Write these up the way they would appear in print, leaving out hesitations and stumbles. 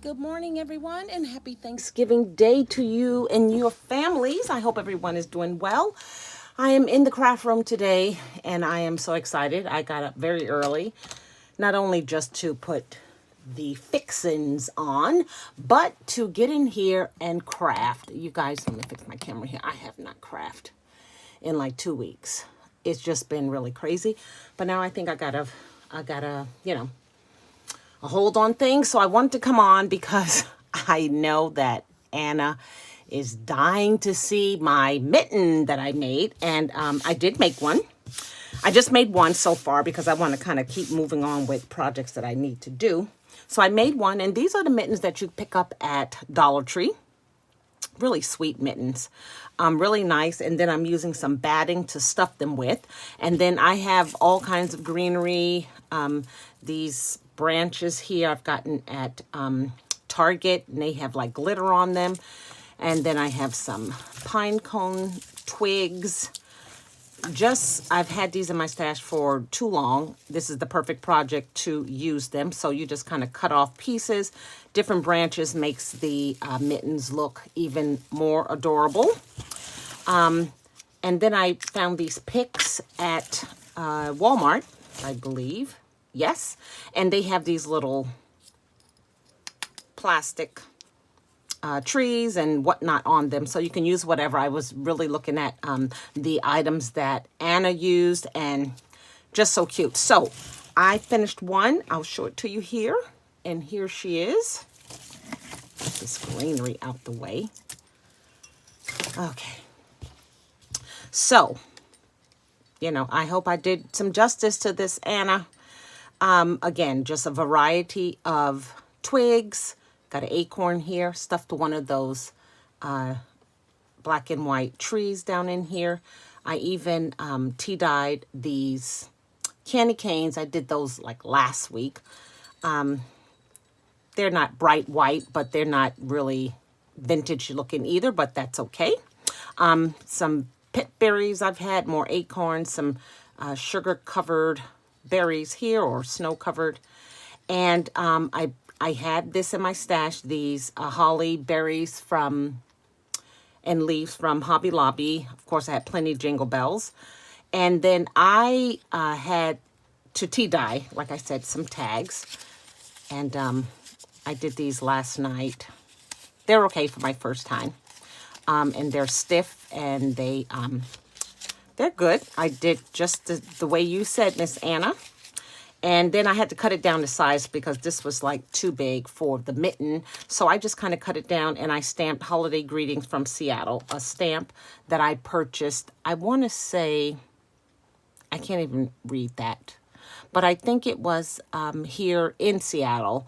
Good morning, everyone, and happy Thanksgiving Day to you and your families. I hope everyone is doing well. I am in the craft room today, and I am so excited. I got up very early, not only just to put the fixins on, but to get in here and craft. You guys, let me fix my camera here. I have not crafted in like 2 weeks. It's just been really crazy. But now I think I gotta, a hold on things. So I wanted to come on because I know that Anna is dying to see my mitten that I made. And I did make one. I just made one so far because I want to kind of keep moving on with projects that I need to do. So I made one, and these are the mittens that you pick up at Dollar Tree. Really sweet mittens, really nice. And then I'm using some batting to stuff them with. And then I have all kinds of greenery. These branches here I've gotten at Target, and they have like glitter on them. And then I have some pine cone twigs. I've had these in my stash for too long. This is the perfect project to use them. So you just kind of cut off pieces. Different branches makes the mittens look even more adorable. And then I found these picks at Walmart, I believe. Yes. And they have these little plastic trees and whatnot on them, so you can use whatever. I was really looking at the items that Anna used, and just so cute. So I finished one. I'll show it to you here, and here she is. Get this greenery out the way. Okay. So, I hope I did some justice to this, Anna. Again, just a variety of twigs. Got an acorn here, stuffed to one of those black and white trees down in here. I even tea-dyed these candy canes. I did those like last week. They're not bright white, but they're not really vintage looking either, but that's okay. Some pit berries I've had, more acorns, some sugar-covered berries here, or snow-covered. And I had this in my stash, these holly berries and leaves from Hobby Lobby. Of course, I had plenty of Jingle Bells. And then I had to tea dye, like I said, some tags. And I did these last night. They're okay for my first time. And they're stiff, and they're good. I did just the way you said, Miss Anna. And then I had to cut it down to size because this was like too big for the mitten. So I just kind of cut it down, and I stamped Holiday Greetings from Seattle, a stamp that I purchased. I want to say, I can't even read that, but I think it was here in Seattle,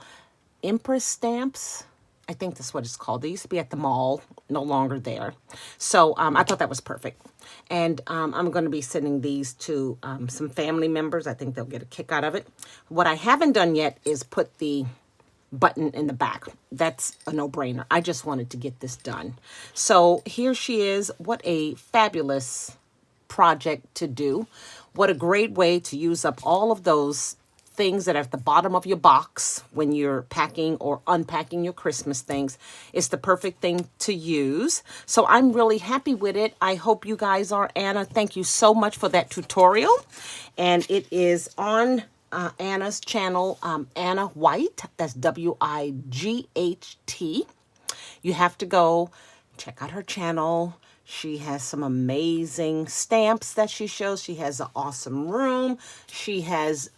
Empress Stamps. I think that's what it's called. They used to be at the mall, no longer there. So I thought that was perfect. And I'm going to be sending these to some family members. I think they'll get a kick out of it. What I haven't done yet is put the button in the back. That's a no-brainer. I just wanted to get this done. So here she is. What a fabulous project to do. What a great way to use up all of those things that are at the bottom of your box when you're packing or unpacking your Christmas things. It's the perfect thing to use. So I'm really happy with it. I hope you guys are. Anna, thank you so much for that tutorial. And it is on Anna's channel, Anna White. That's WIGHT. You have to go check out her channel. She has some amazing stamps that she shows. She has an awesome room. She has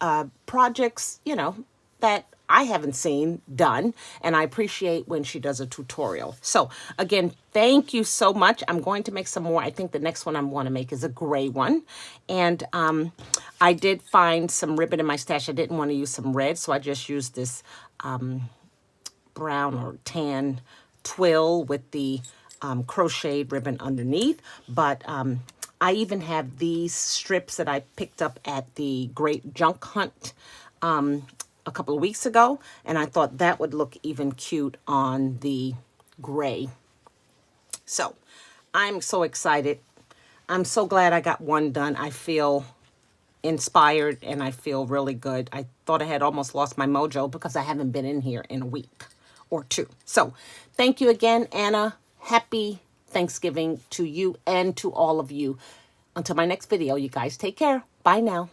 projects, that I haven't seen done. And I appreciate when she does a tutorial. So again, thank you so much. I'm going to make some more. I think the next one I want to make is a gray one. And I did find some ribbon in my stash. I didn't want to use some red, so I just used this brown or tan twill with the crocheted ribbon underneath. But I even have these strips that I picked up at the Great Junk Hunt a couple of weeks ago, and I thought that would look even cute on the gray. So I'm so excited. I'm so glad I got one done. I feel inspired, and I feel really good. I thought I had almost lost my mojo because I haven't been in here in a week or two. So thank you again, Anna. Happy Thanksgiving to you and to all of you. Until my next video, you guys take care. Bye now.